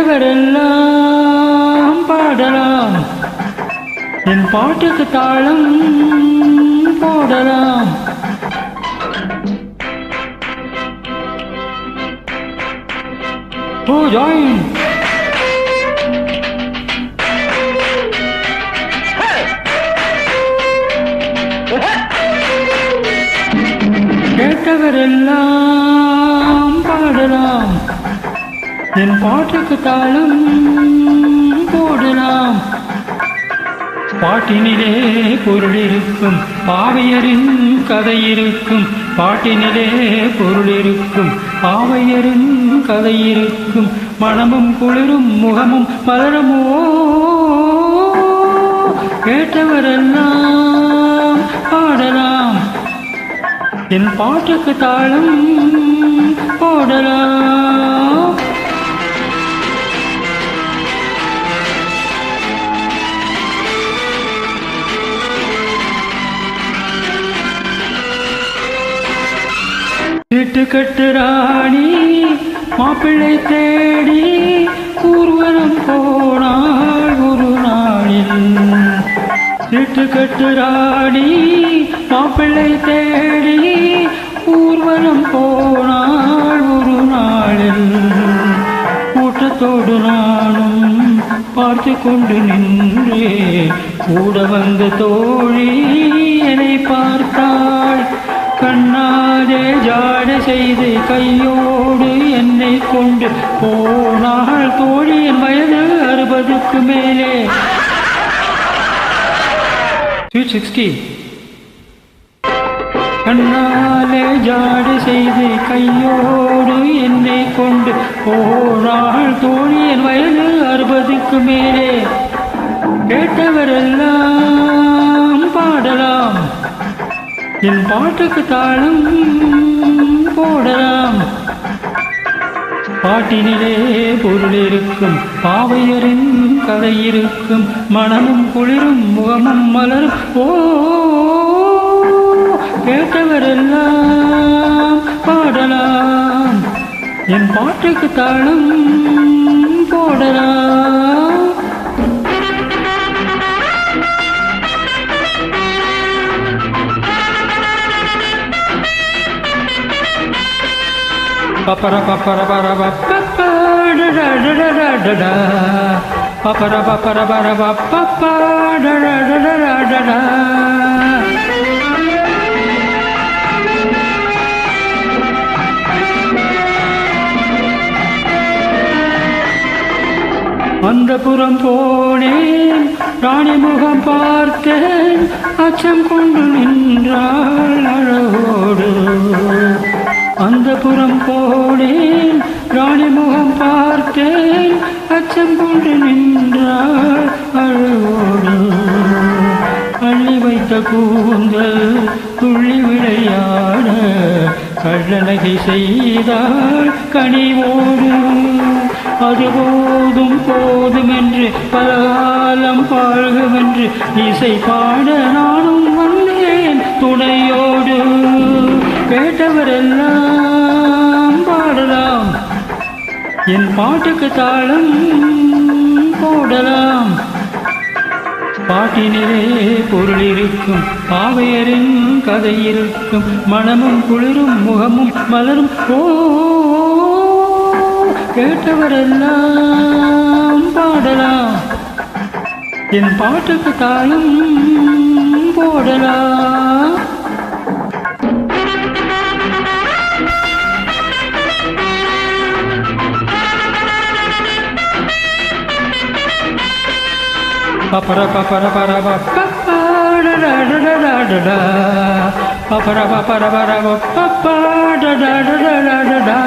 கேட்டவரெல்லாம் பாடலாம், என் பாட்டுக்கு தாளம் போடலாம். Oh, join. கேட்டவரெல்லாம் பாடலாம், என் பாட்டுக்கு தாளம் போடலாம். பாட்டினிலே பொருள் இருக்கும், பாவையரின் கதை இருக்கும். பாட்டினிலே பொருள் இருக்கும், பாவையரின் கதை இருக்கும். மனமும் குளிரும் முகமும் மலருமோ. கேட்டவரெல்லாம் பாடலாம், என் பாட்டுக்கு தாளம் போடலாம். வீட்டுக்கட்டு ராணி மாப்பிள்ளை தேடி ஊர்வலம் போனாள் ஒரு நாளில். வீட்டுக்கட்டு ராணி மாப்பிள்ளை தேடி ஊர்வலம் போனாள் ஒரு நாளில். கூட்டத்தோடு நானும் பார்த்து கொண்டு நின்றே, கூட வந்த தோழி என்னை பார்த்தாள். கண்ணாலே ஜாடை செய்து கையோடு என்னை கொண்டு போனாள். தோழியின் வயது 60க்கு மேலே. 360. கண்ணாலே ஜாடை செய்து கையோடு என்னை கொண்டு போனாள். தோழியின் வயது 60க்கு மேலே. கேட்டவரெல்லாம் பாடலாம், என் பாட்டுக்கு தாளம் போடலாம். பாட்டினிலே பொருள் இருக்கும், பாவையரின் கதை இருக்கும். மனமும் குளிரும் முகமும் மலரும். ஓ, கேட்டவரெல்லாம் பாடலாம், என் பாட்டுக்கு தாளம் போடலாம். Papara papara bara papara da da da da da da. Papara papara bara papara da da da da da da. அந்தப்புறம் போனேன், ராணி முகம் பார்த்தேன். அச்சம் கொண்டு நின்றாள் அழகோடு. அந்தப்புறம் போனேன், ராணி முகம் பார்த்தேன். அச்சம் கொண்டு நின்றாள் அழகோடு. அள்ளி வைத்த கூந்தல் துள்ளி விளையாட, கள்ளநகை செய்தாள் கனிவோடு. அது போதும் போதும் என்று பலகாலம் பாழ்குமென்று இசை பாட நானும் வந்தேன் துணையோடு. கேட்டவரெல்லாம் பாடலாம், என் பாட்டுக்கு தாளம் போடலாம். பாட்டினிலே பொருள் இருக்கும், பாவையரின் கதை இருக்கும். மனமும் குளிரும் முகமும் மலரும். ஓ, கேட்டவரெல்லாம் பாடலாம், என் பாட்டுக்கு தாளம் போடலாம். Papara papara bara papara da da da da da da. Papara papara bara papara da da da da da da.